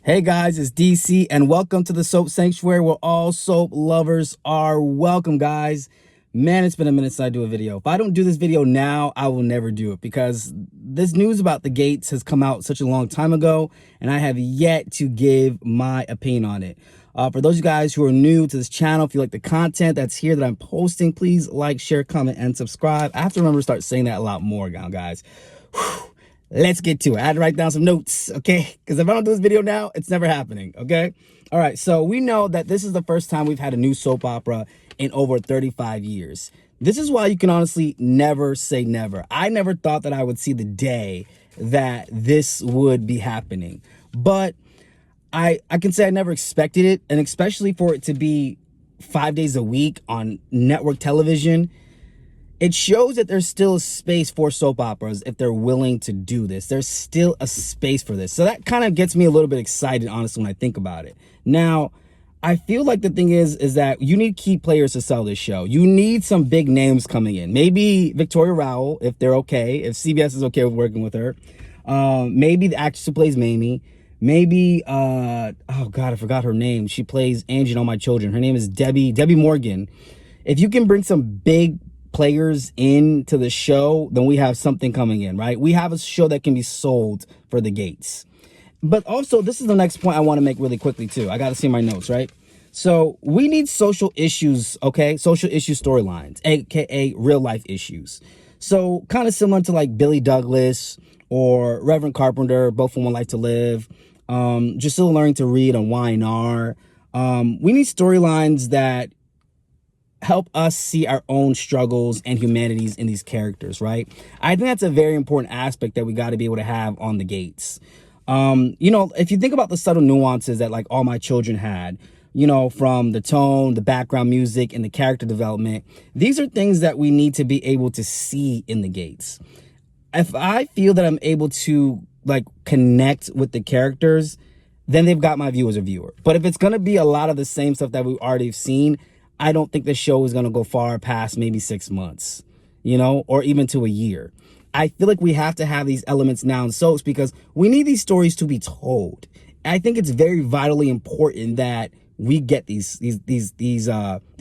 Hey guys, it's DC and welcome to the Soap Sanctuary where all soap lovers are welcome, guys. Man, it's been a minute since I do a video. If I don't do this video now, I will never do it because this news about the Gates has come out such a long time ago and I have yet to give my opinion on it. For those of you guys who are new to this channel, if you like the content that's here that I'm posting, please like, share, comment, and subscribe. I have to remember to start saying that a lot more now, guys. Whew. Let's get to it. I had to write down some notes, okay? Because if I don't do this video now, it's never happening, okay? All right, so we know that this is the first time we've had a new soap opera in over 35 years. This is why you can honestly never say never. I never thought that I would see the day that this would be happening. But I can say I never expected it, and especially for it to be 5 days a week on network television. It shows that there's still a space for soap operas if they're willing to do this. There's still a space for this. So that kind of gets me a little bit excited, honestly, when I think about it. Now, I feel like the thing is that you need key players to sell this show. You need some big names coming in. Maybe Victoria Rowell, if they're okay, if CBS is okay with working with her. Maybe the actress who plays Mamie. Maybe, oh God, I forgot her name. She plays Angie in All My Children. Her name is Debbie Morgan. If you can bring some big players into the show, then we have something coming in, right? We have a show that can be sold for the Gates. But also, this is the next point I want to make really quickly too. I got to see my notes, right? So we need social issues, okay? Social issue storylines, aka real life issues. So kind of similar to like Billy Douglas or Reverend Carpenter, both from One Life to Live. Just still learning to read on YNR. We need storylines that help us see our own struggles and humanities in these characters, right? I think that's a very important aspect that we got to be able to have on the Gates. You know, if you think about the subtle nuances that like All My Children had, you know, from the tone, the background music, and the character development, these are things that we need to be able to see in the Gates. If I feel that I'm able to like connect with the characters, then they've got my view as a viewer. But if it's going to be a lot of the same stuff that we've already seen, I don't think the show is going to go far past maybe 6 months, you know, or even to a year. I feel like we have to have these elements now in soaps because we need these stories to be told. I think it's very vitally important that we get these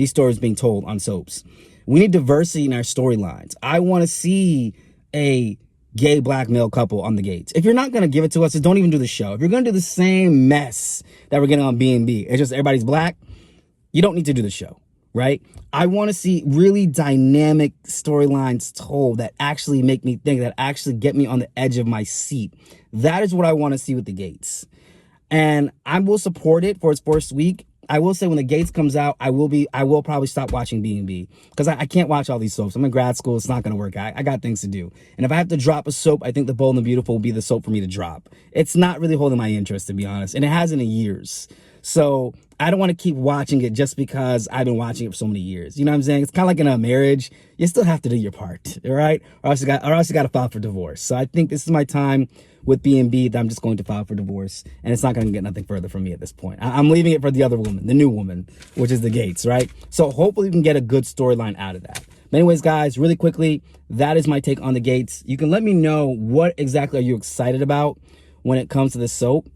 stories being told on soaps. We need diversity in our storylines. I want to see a gay black male couple on the Gates. If you're not going to give it to us, just don't even do the show. If you're going to do the same mess that we're getting on B&B, it's just everybody's black, you don't need to do the show. Right? I want to see really dynamic storylines told that actually make me think, that actually get me on the edge of my seat. That is what I want to see with the Gates. And I will support it for its first week. I will say when the Gates comes out, I will probably stop watching B&B because I can't watch all these soaps. I'm in grad school. It's not going to work. I got things to do. And if I have to drop a soap, I think The Bold and the Beautiful will be the soap for me to drop. It's not really holding my interest, to be honest. And it hasn't in years. So I don't want to keep watching it just because I've been watching it for so many years. You know what I'm saying? It's kind of like in a marriage. You still have to do your part, all right? Or else you got to file for divorce. So I think this is my time with B&B that I'm just going to file for divorce. And it's not going to get nothing further from me at this point. I'm leaving it for the other woman, the new woman, which is the Gates, right? So hopefully we can get a good storyline out of that. But anyways, guys, really quickly, that is my take on the Gates. You can let me know what exactly are you excited about when it comes to this soap.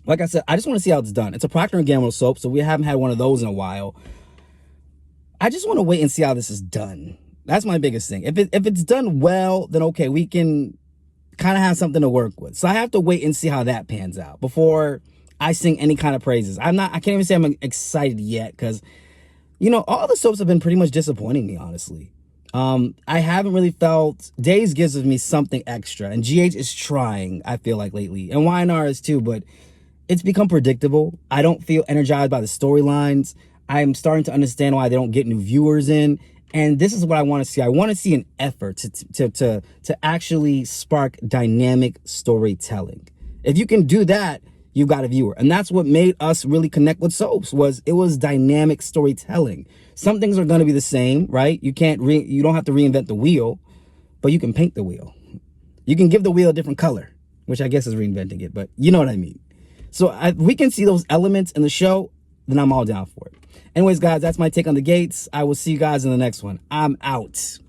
Like I said, I just want to see how it's done. It's a Procter & Gamble soap, so we haven't had one of those in a while. I just want to wait and see how this is done. That's my biggest thing. If it's done well, then okay, we can kind of have something to work with. So I have to wait and see how that pans out before I sing any kind of praises. I can't even say I'm excited yet because, you know, all the soaps have been pretty much disappointing me, honestly. I haven't really felt, Days gives me something extra, and GH is trying, I feel like lately, and YNR is too, but it's become predictable. I don't feel energized by the storylines. I'm starting to understand why they don't get new viewers in. And this is what I want to see. I want to see an effort to actually spark dynamic storytelling. If you can do that, you've got a viewer. And that's what made us really connect with soaps, it was dynamic storytelling. Some things are going to be the same, right? You don't have to reinvent the wheel, but you can paint the wheel. You can give the wheel a different color, which I guess is reinventing it, but you know what I mean. So if we can see those elements in the show, then I'm all down for it. Anyways, guys, that's my take on the Gates. I will see you guys in the next one. I'm out.